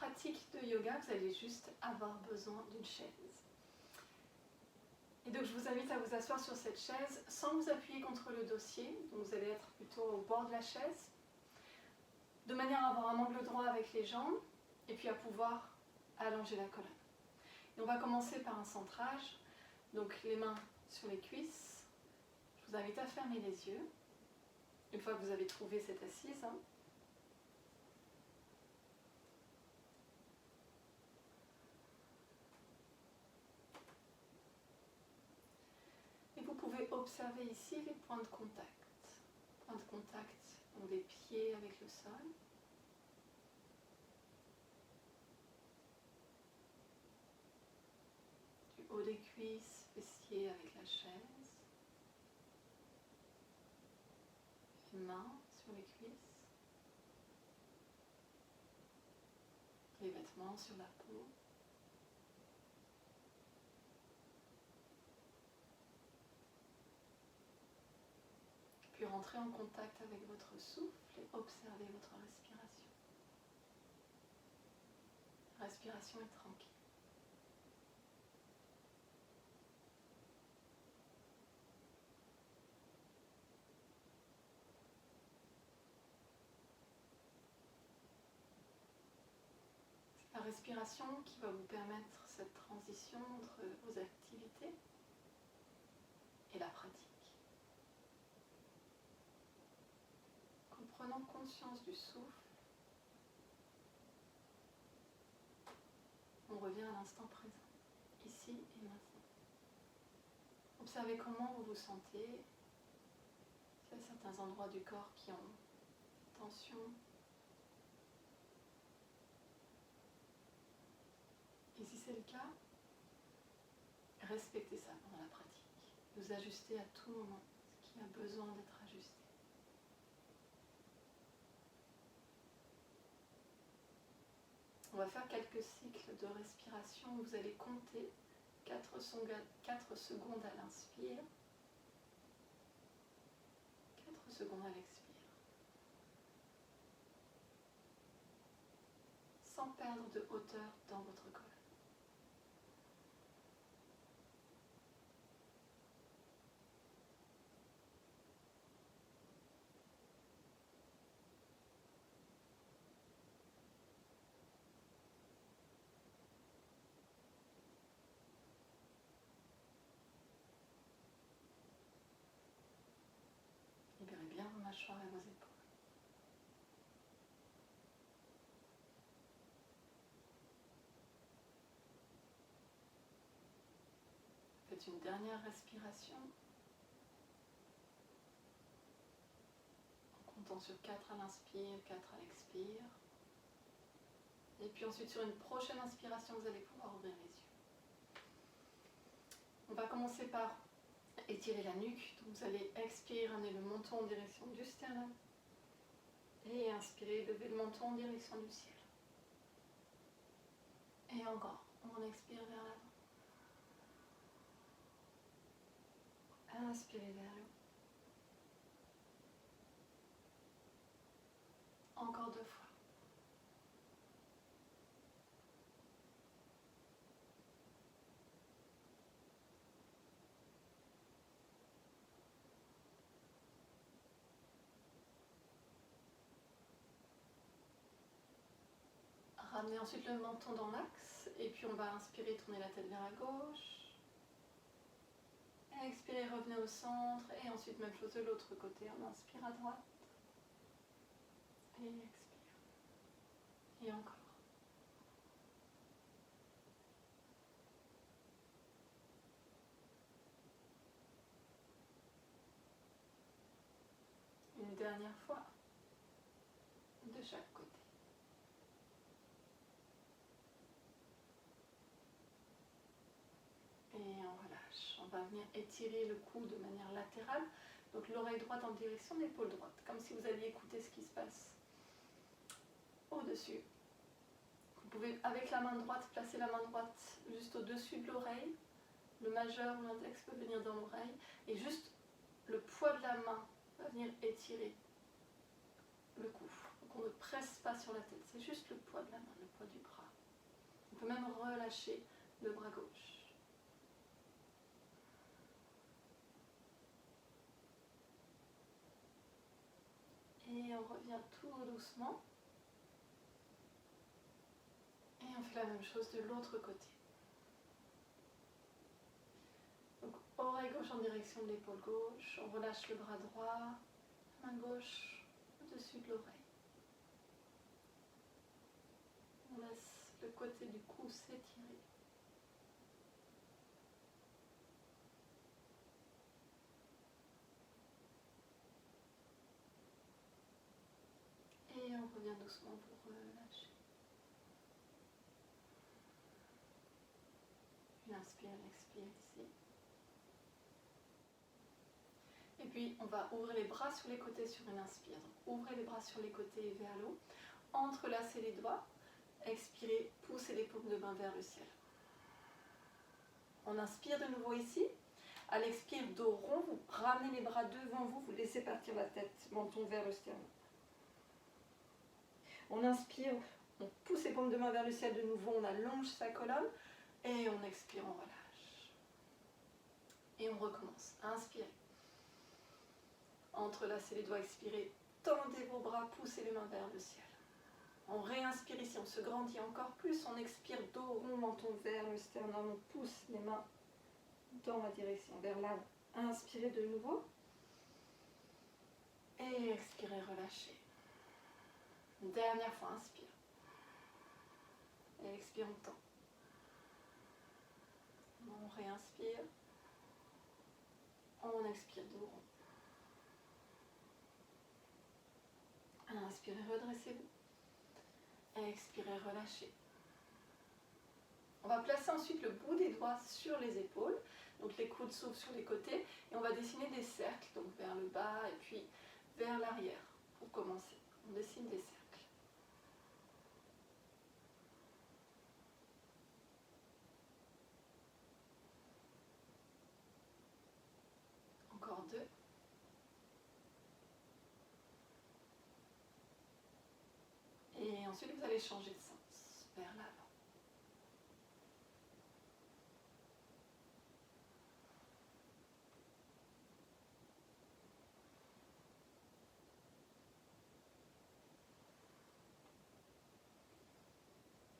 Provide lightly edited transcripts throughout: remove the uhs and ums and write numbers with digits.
pratique de yoga, vous allez juste avoir besoin d'une chaise. Et donc je vous invite à vous asseoir sur cette chaise sans vous appuyer contre le dossier, donc vous allez être plutôt au bord de la chaise, de manière à avoir un angle droit avec les jambes et puis à pouvoir allonger la colonne. Et on va commencer par un centrage, donc les mains sur les cuisses. Je vous invite à fermer les yeux, une fois que vous avez trouvé cette assise. Et vous pouvez observer ici les points de contact. Points de contact, donc des pieds avec le sol. Du haut des cuisses, fessiers avec la chaise. Les mains sur les cuisses. Les vêtements sur la peau. Puis rentrez en contact avec votre souffle et observez votre respiration. La respiration est tranquille. C'est la respiration qui va vous permettre cette transition entre vos activités et la pratique. En prenant conscience du souffle, on revient à l'instant présent, ici et maintenant. Observez comment vous vous sentez. Il y a certains endroits du corps qui ont tension. Et si c'est le cas, respectez ça pendant la pratique. Vous ajustez à tout moment ce qui a besoin d'être ajusté. On va faire quelques cycles de respiration. Vous allez compter 4 secondes à l'inspire, 4 secondes à l'expire. Sans perdre de hauteur dans votre colonne. Libérez bien vos mâchoires et vos épaules. Faites une dernière respiration. En comptant sur 4 à l'inspire, 4 à l'expire. Et puis ensuite sur une prochaine inspiration, vous allez pouvoir ouvrir les yeux. On va commencer par étirer la nuque. Donc vous allez expirer, ramener le menton en direction du sternum. Et inspirer, lever le menton en direction du ciel. Et encore, on expire vers l'avant. Inspirez vers le haut. Encore 2 fois. Ramenez ensuite le menton dans l'axe. Et puis on va inspirer, tourner la tête vers la gauche. Expirez, revenez au centre. Et ensuite même chose de l'autre côté. On inspire à droite. Et expire. Et encore. Une dernière fois. De chaque côté. Et on relâche. On va venir étirer le cou de manière latérale. Donc l'oreille droite en direction de l'épaule droite. Comme si vous alliez écouter ce qui se passe au-dessus. Vous pouvez, avec la main droite, placer la main droite juste au-dessus de l'oreille. Le majeur ou l'index peut venir dans l'oreille. Et juste le poids de la main va venir étirer le cou. Donc Donc on ne presse pas sur la tête, c'est juste le poids de la main, le poids du bras. On peut même relâcher le bras gauche. Et on revient tout doucement. Et on fait la même chose de l'autre côté. Donc oreille gauche en direction de l'épaule gauche. On relâche le bras droit, main gauche au-dessus de l'oreille. On laisse le côté du cou s'étirer. Et on revient doucement pour relâcher. Une inspire, une expire ici. Et puis on va ouvrir les bras sur les côtés sur une inspire. Donc ouvrez les bras sur les côtés et vers le haut. Entrelacez les doigts. Expirez, poussez les paumes de main vers le ciel. On inspire de nouveau ici. À l'expire, dos rond, vous ramenez les bras devant vous, vous laissez partir la tête, menton vers le sternum. On inspire, on pousse les paumes de main vers le ciel de nouveau, on allonge sa colonne et on expire, on relâche. Et on recommence. Inspirez. Entrelacez les doigts, expirez. Tendez vos bras, poussez les mains vers le ciel. On réinspire ici, on se grandit encore plus. On expire, dos rond, menton vers le sternum. On pousse les mains dans la direction, vers l'avant. Inspirez de nouveau. Et expirez, relâchez. Dernière fois, inspire. Et expire, on tend. On réinspire. On expire, dos rond. Inspirez, redressez-vous. Expirez, relâchez. On va placer ensuite le bout des doigts sur les épaules. Donc les coudes s'ouvrent sur les côtés. Et on va dessiner des cercles, donc vers le bas et puis vers l'arrière. Pour commencer, on dessine des cercles. Encore 2. Et ensuite, vous allez changer de sens, vers l'avant.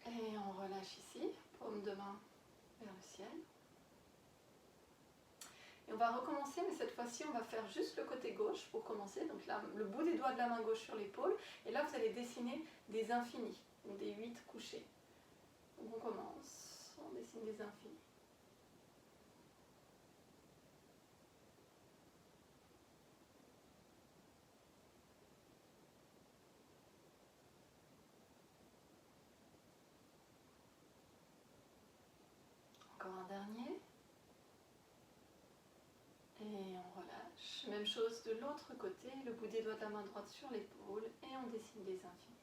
Et on relâche ici, paume de main vers le ciel. Et on va recommencer, mais cette fois-ci, on va faire juste le côté gauche pour commencer. Donc là, le bout des doigts de la main gauche sur l'épaule. Et là, vous allez dessiner des infinis, donc des 8 couchés. Donc on commence, on dessine des infinis. Encore un dernier. Et on relâche. Même chose de l'autre côté, le bout des doigts de la main droite sur l'épaule et on dessine des infinis.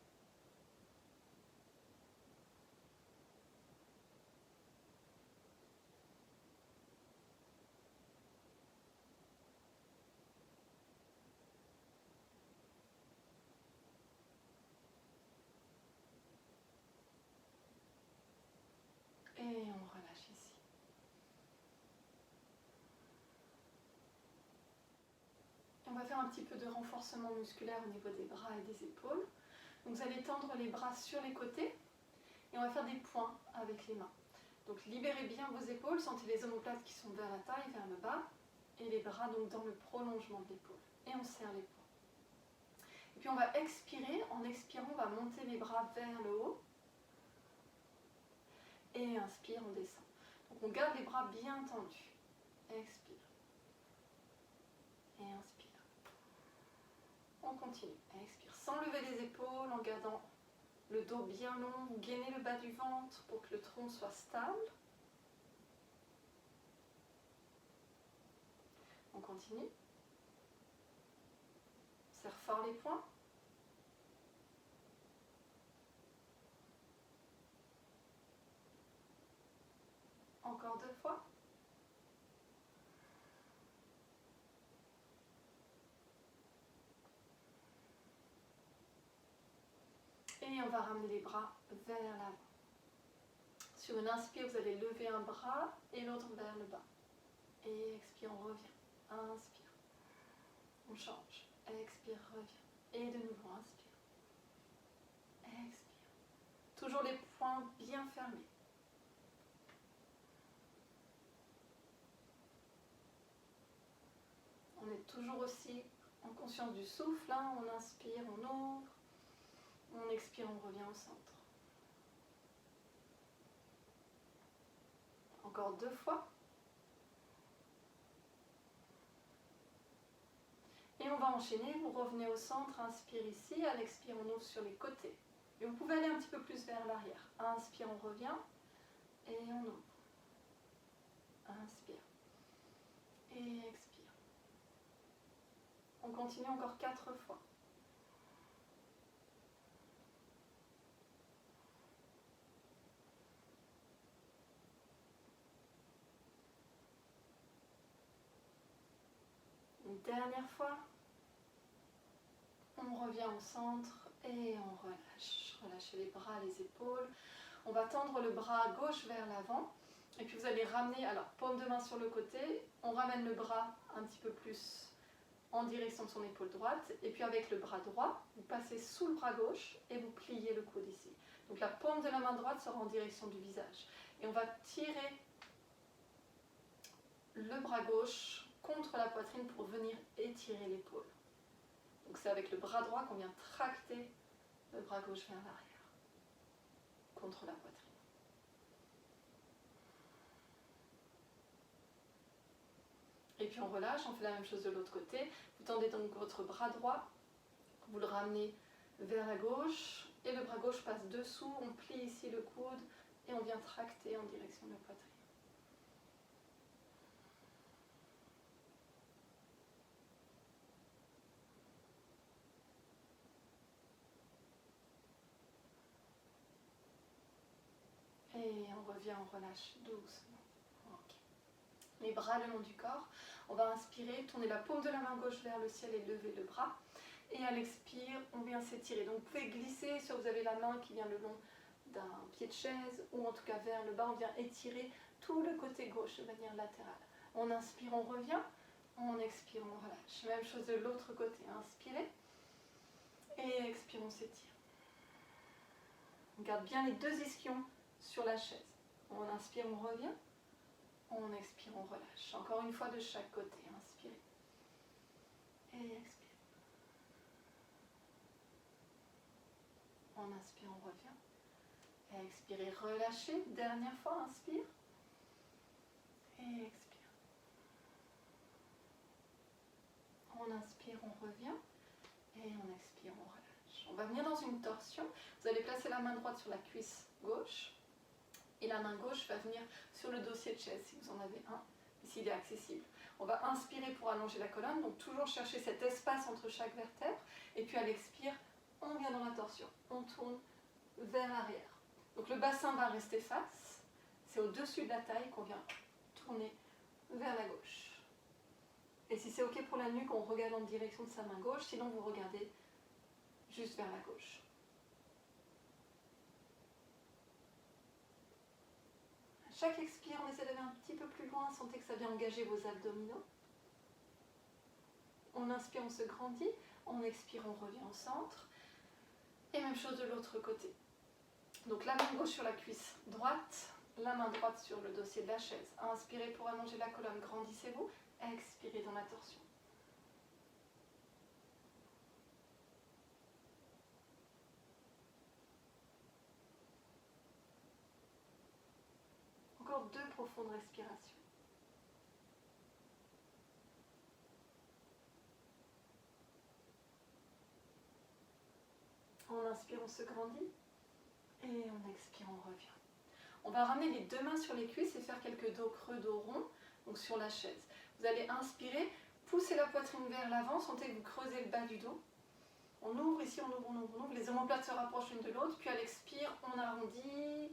Et on relâche ici. On va faire un petit peu de renforcement musculaire au niveau des bras et des épaules. Donc vous allez tendre les bras sur les côtés et on va faire des points avec les mains. Donc libérez bien vos épaules, sentez les omoplates qui sont vers la taille, vers le bas, et les bras donc dans le prolongement de l'épaule. Et on serre les poings. Et puis on va expirer, en expirant on va monter les bras vers le haut. Et inspire, on descend. Donc on garde les bras bien tendus. Expire. Et inspire. On continue. Expire sans lever les épaules, en gardant le dos bien long. Vous gainez le bas du ventre pour que le tronc soit stable. On continue. Serre fort les poings. Encore 2 fois. Et on va ramener les bras vers l'avant. Sur une inspire, vous allez lever un bras et l'autre vers le bas. Et expire, on revient. Inspire. On change. Expire, revient. Et de nouveau, inspire. Expire. Toujours les poings bien fermés. On est toujours aussi en conscience du souffle. Hein. On inspire, on ouvre. On expire, on revient au centre. Encore 2 fois. Et on va enchaîner, vous revenez au centre, inspire ici, à l'expire on ouvre sur les côtés. Et vous pouvez aller un petit peu plus vers l'arrière. Inspire, on revient, et on ouvre. Inspire, et expire. On continue encore 4 fois. Une dernière fois. On revient au centre et on relâche. Relâchez les bras, les épaules. On va tendre le bras gauche vers l'avant. Et puis vous allez ramener, alors paume de main sur le côté. On ramène le bras un petit peu plus en direction de son épaule droite. Et puis avec le bras droit, vous passez sous le bras gauche et vous pliez le coude ici. Donc la paume de la main droite sera en direction du visage. Et on va tirer le bras gauche contre la poitrine pour venir étirer l'épaule. Donc c'est avec le bras droit qu'on vient tracter le bras gauche vers l'arrière, contre la poitrine. Et puis on relâche, on fait la même chose de l'autre côté. Vous tendez donc votre bras droit, vous le ramenez vers la gauche, et le bras gauche passe dessous, on plie ici le coude, et on vient tracter en direction de la poitrine. Et on revient, on relâche doucement. Okay. Les bras le long du corps. On va inspirer, tourner la paume de la main gauche vers le ciel et lever le bras. Et à l'expire, on vient s'étirer. Donc vous pouvez glisser, soit vous avez la main qui vient le long d'un pied de chaise, ou en tout cas vers le bas, on vient étirer tout le côté gauche de manière latérale. On inspire, on revient. On expire, on relâche. Même chose de l'autre côté. Inspirez. Et expire, on s'étire. On garde bien les 2 ischions sur la chaise. On inspire, on revient. On expire, on relâche. Encore une fois de chaque côté. Inspirez. Et expire. On inspire, on revient. Et expirez, relâchez. Dernière fois, inspire. Et expire. On inspire, on revient. Et on expire, on relâche. On va venir dans une torsion. Vous allez placer la main droite sur la cuisse gauche. Et la main gauche va venir sur le dossier de chaise, si vous en avez un, s'il est accessible. On va inspirer pour allonger la colonne, donc toujours chercher cet espace entre chaque vertèbre. Et puis à l'expire, on vient dans la torsion. On tourne vers l'arrière. Donc le bassin va rester face. C'est au-dessus de la taille qu'on vient tourner vers la gauche. Et si c'est OK pour la nuque, on regarde en direction de sa main gauche. Sinon, vous regardez juste vers la gauche. Chaque expire, on essaie d'aller un petit peu plus loin. Sentez que ça vient engager vos abdominaux. On inspire, on se grandit. On expire, on revient au centre. Et même chose de l'autre côté. Donc la main gauche sur la cuisse droite, la main droite sur le dossier de la chaise. Inspirez pour allonger la colonne, grandissez-vous. Expirez dans la torsion. Encore 2 profondes respirations. On inspire, on se grandit. Et on expire, on revient. On va ramener les 2 mains sur les cuisses et faire quelques dos creux, dos rond, donc sur la chaise. Vous allez inspirer, pousser la poitrine vers l'avant, sentez que vous creusez le bas du dos. On ouvre ici, on ouvre, on ouvre, on ouvre. Les omoplates se rapprochent l'une de l'autre, puis à l'expire, on arrondit.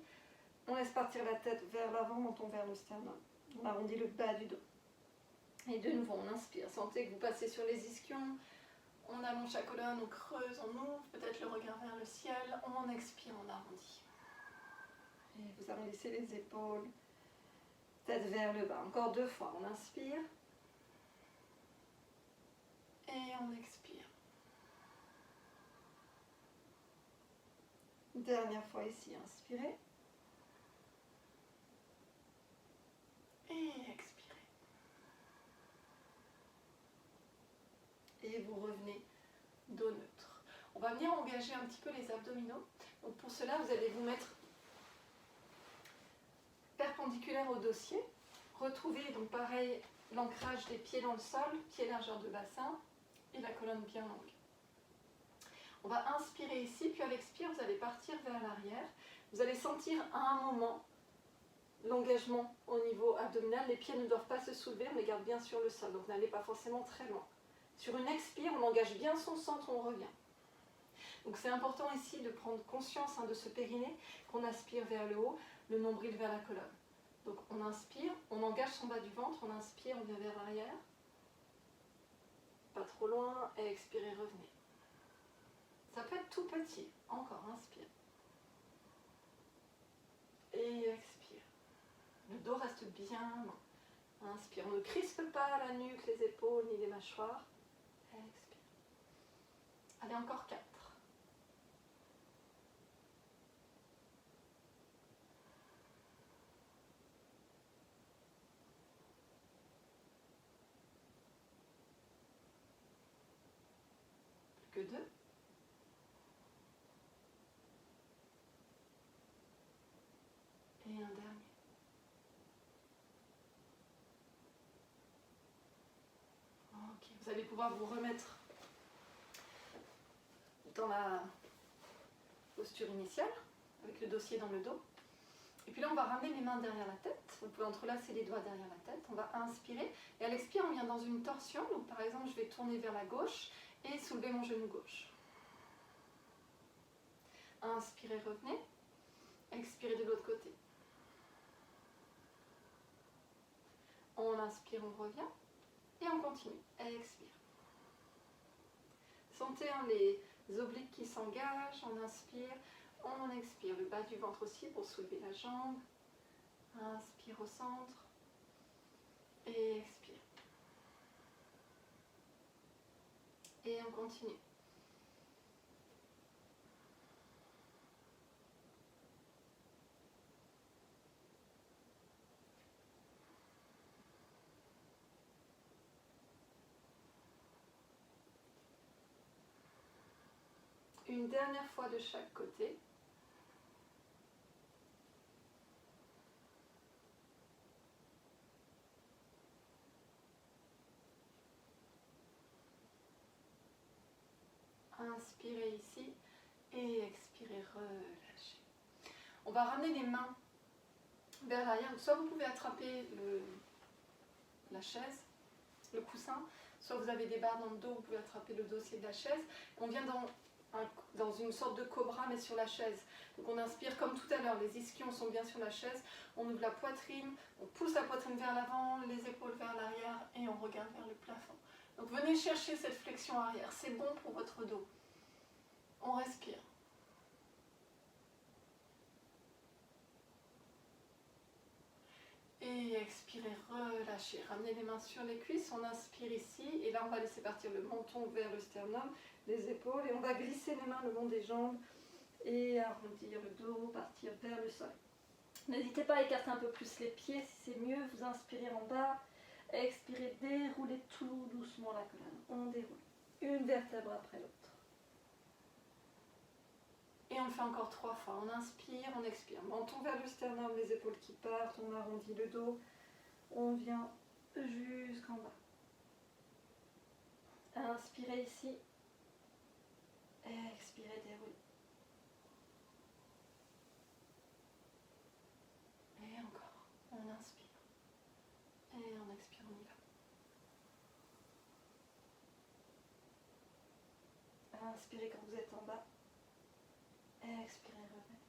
On laisse partir la tête vers l'avant, menton vers le sternum. On arrondit le bas du dos. Et de nouveau, on inspire. Sentez que vous passez sur les ischions. On allonge la colonne, on creuse, on ouvre peut-être le regard vers le ciel, on expire, on arrondit. Et vous arrondissez les épaules, tête vers le bas. Encore 2 fois, on inspire. Et on expire. Dernière fois ici, inspirez. Et expirez. Et vous revenez dos neutre. On va venir engager un petit peu les abdominaux. Donc pour cela, vous allez vous mettre perpendiculaire au dossier. Retrouvez donc pareil l'ancrage des pieds dans le sol, pieds largeur de bassin et la colonne bien longue. On va inspirer ici, puis à l'expire, vous allez partir vers l'arrière. Vous allez sentir à un moment l'engagement au niveau abdominal. Les pieds ne doivent pas se soulever, on les garde bien sur le sol, donc n'allez pas forcément très loin. Sur une expire, on engage bien son centre, on revient. Donc c'est important ici de prendre conscience de ce périnée, qu'on aspire vers le haut, le nombril vers la colonne. Donc on inspire, on engage son bas du ventre, on inspire, on vient vers l'arrière. Pas trop loin, et expirez, revenez. Ça peut être tout petit, encore, inspire. Et expire. Le dos reste bien long. Inspire, on ne crispe pas la nuque, les épaules, ni les mâchoires. Expire. Allez, encore 4. Plus que 2. Et un dernier. Ok, vous allez pouvoir vous remettre dans la posture initiale, avec le dossier dans le dos. Et puis là, on va ramener les mains derrière la tête. Vous pouvez entrelacer les doigts derrière la tête. On va inspirer. Et à l'expire, on vient dans une torsion. Donc par exemple, je vais tourner vers la gauche et soulever mon genou gauche. Inspirez, revenez. Expirez de l'autre côté. On inspire, on revient. Et on continue. Expire. Sentez les obliques qui s'engagent. On inspire, on expire. Le bas du ventre aussi pour soulever la jambe. Inspire au centre. Et expire. Et on continue. Une dernière fois de chaque côté. Inspirez ici et expirez, relâchez. On va ramener les mains vers l'arrière. Soit vous pouvez attraper la chaise, le coussin, soit vous avez des barres dans le dos, vous pouvez attraper le dossier de la chaise. On vient dans une sorte de cobra mais sur la chaise. Donc on inspire comme tout à l'heure, les ischions sont bien sur la chaise, on ouvre la poitrine, on pousse la poitrine vers l'avant, les épaules vers l'arrière et on regarde vers le plafond. Donc venez chercher cette flexion arrière, c'est bon pour votre dos. On respire. Et expirez, relâchez. Ramenez les mains sur les cuisses, on inspire ici. Et là, on va laisser partir le menton vers le sternum, les épaules. Et on va glisser les mains le long des jambes et arrondir le dos, partir vers le sol. N'hésitez pas à écarter un peu plus les pieds si c'est mieux. Vous inspirez en bas. Expirez, déroulez tout doucement la colonne. On déroule une vertèbre après l'autre. Et on le fait encore 3 fois. On inspire, on expire. Menton vers le sternum, les épaules qui partent, on arrondit le dos. On vient jusqu'en bas. Inspirez ici. Expirez, déroulez. Et encore. On inspire. Et on expire, on y va. Inspirez quand vous êtes en bas. Expirez, revenez.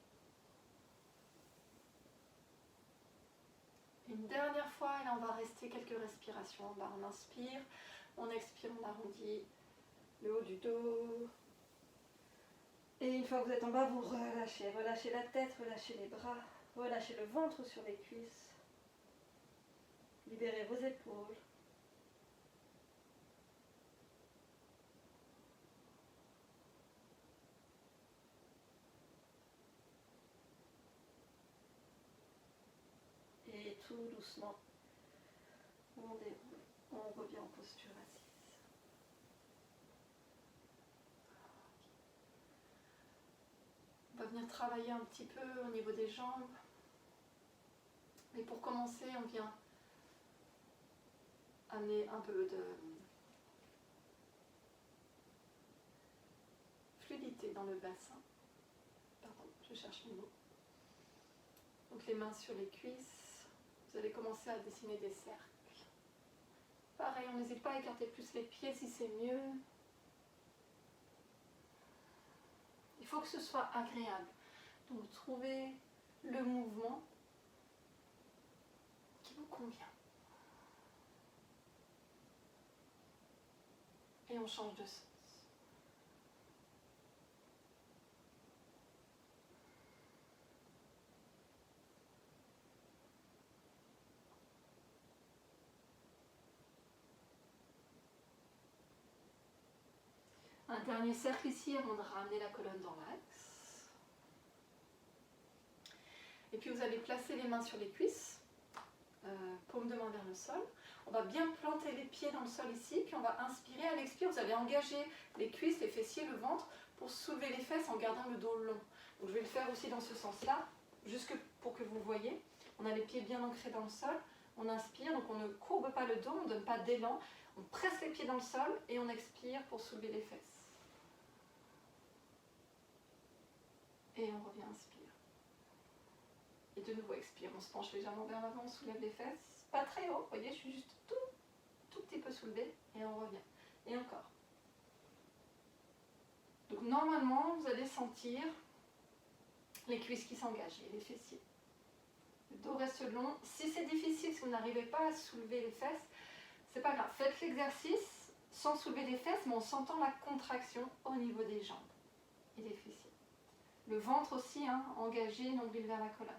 Une dernière fois, et là on va rester quelques respirations en bas. On inspire, on expire, on arrondit le haut du dos. Et une fois que vous êtes en bas, vous relâchez. Relâchez la tête, relâchez les bras, relâchez le ventre sur les cuisses. Libérez vos épaules. Et tout doucement, on déroule. On revient en posture assise. On va venir travailler un petit peu au niveau des jambes. Mais pour commencer, on vient amener un peu de fluidité dans le bassin. Pardon, je cherche mes mots. Donc les mains sur les cuisses. Vous allez commencer à dessiner des cercles. Pareil, on n'hésite pas à écarter plus les pieds si c'est mieux. Il faut que ce soit agréable. Donc trouvez le mouvement qui vous convient. Et on change de sens. Un dernier cercle ici avant de ramener la colonne dans l'axe. Et puis vous allez placer les mains sur les cuisses, paume de main vers le sol. On va bien planter les pieds dans le sol ici, puis on va inspirer. À l'expire, vous allez engager les cuisses, les fessiers, le ventre pour soulever les fesses en gardant le dos long. Donc je vais le faire aussi dans ce sens-là, juste pour que vous voyez. On a les pieds bien ancrés dans le sol. On inspire, donc on ne courbe pas le dos, on ne donne pas d'élan. On presse les pieds dans le sol et on expire pour soulever les fesses. Et on revient, inspire. Et de nouveau, expire. On se penche légèrement vers l'avant, on soulève les fesses. Pas très haut, vous voyez, je suis juste tout petit peu soulevée. Et on revient. Et encore. Donc normalement, vous allez sentir les cuisses qui s'engagent et les fessiers. Le dos reste long. Si c'est difficile, si vous n'arrivez pas à soulever les fesses, c'est pas grave. Faites l'exercice sans soulever les fesses, mais en sentant la contraction au niveau des jambes et des fessiers. Le ventre aussi, hein, engagé, nombril vers la colonne.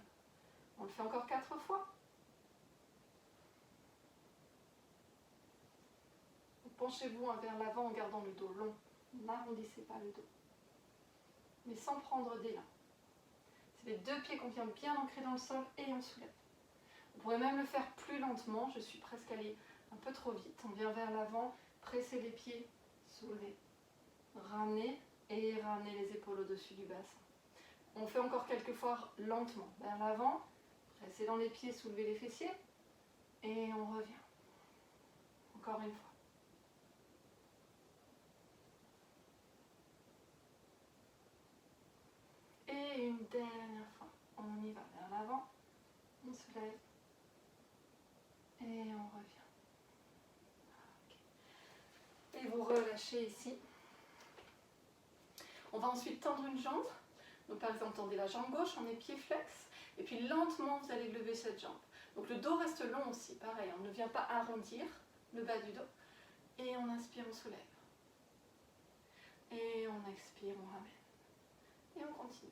On le fait encore 4 fois. Penchez-vous vers l'avant en gardant le dos long. N'arrondissez pas le dos. Mais sans prendre d'élan. C'est les deux pieds qu'on vient bien ancrer dans le sol et on soulève. Vous pourrez même le faire plus lentement. Je suis presque allée un peu trop vite. On vient vers l'avant, pressez les pieds, soulevez. Ramenez et ramenez les épaules au-dessus du bassin. On fait encore quelques fois lentement. Vers l'avant, pressez dans les pieds, soulevez les fessiers. Et on revient. Encore une fois. Et une dernière fois. On y va vers l'avant. On se lève. Et on revient. Okay. Et vous relâchez ici. On va ensuite tendre une jambe. Donc par exemple, tendez la jambe gauche, on est pied flex. Et puis lentement, vous allez lever cette jambe. Donc le dos reste long aussi, pareil. On ne vient pas arrondir le bas du dos. Et on inspire, on soulève. Et on expire, on ramène. Et on continue.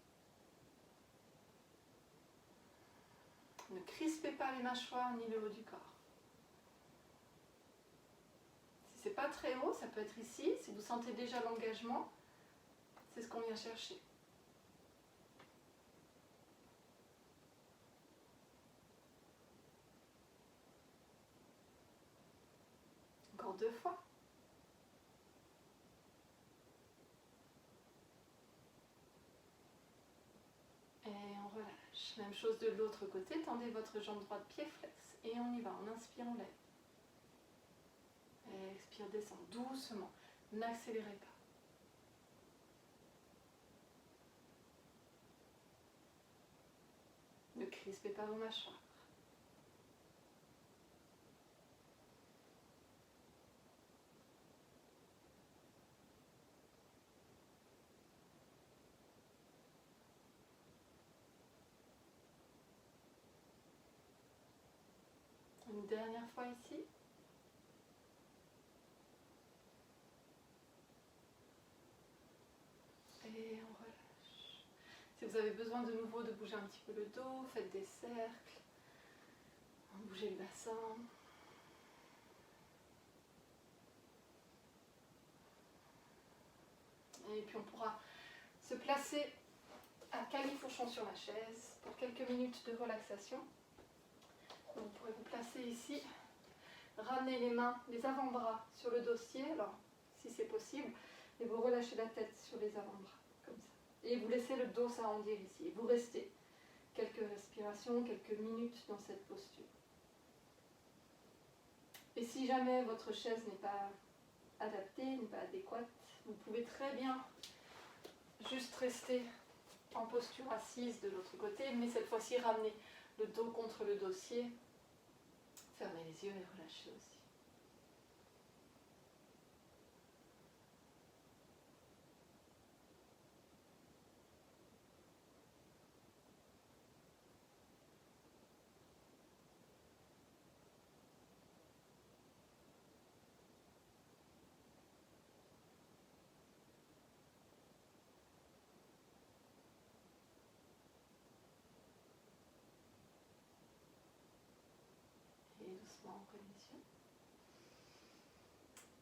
Ne crispez pas les mâchoires ni le haut du corps. Si c'est pas très haut, ça peut être ici. Si vous sentez déjà l'engagement, c'est ce qu'on vient chercher. Encore 2 fois. Et on relâche. Même chose de l'autre côté. Tendez votre jambe droite, pied flex. Et on y va. On inspire, on lève. Et expire, descend doucement. N'accélérez pas. Ne crispez pas vos mâchoires. Une dernière fois ici. Si vous avez besoin de nouveau de bouger un petit peu le dos, faites des cercles, bougez le bassin. Et puis on pourra se placer à califourchon sur la chaise pour quelques minutes de relaxation. Donc vous pourrez vous placer ici, ramener les mains, les avant-bras sur le dossier, alors si c'est possible, et vous relâchez la tête sur les avant-bras, comme ça. Et vous laissez le dos s'arrondir ici. Et vous restez quelques respirations, quelques minutes dans cette posture. Et si jamais votre chaise n'est pas adaptée, n'est pas adéquate, vous pouvez très bien juste rester en posture assise de l'autre côté, mais cette fois-ci ramener le dos contre le dossier, fermez les yeux et relâchez aussi. Et doucement, ouvrez les yeux.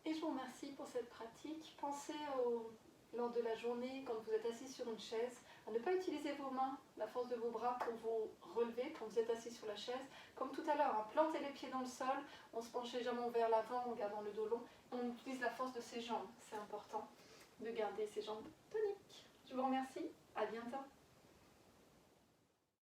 Et je vous remercie pour cette pratique. Pensez lors de la journée, quand vous êtes assis sur une chaise, à ne pas utiliser vos mains, la force de vos bras pour vous relever quand vous êtes assis sur la chaise. Comme tout à l'heure, plantez les pieds dans le sol, on se penche légèrement vers l'avant en gardant le dos long. On utilise la force de ses jambes. C'est important de garder ses jambes toniques. Je vous remercie. À bientôt.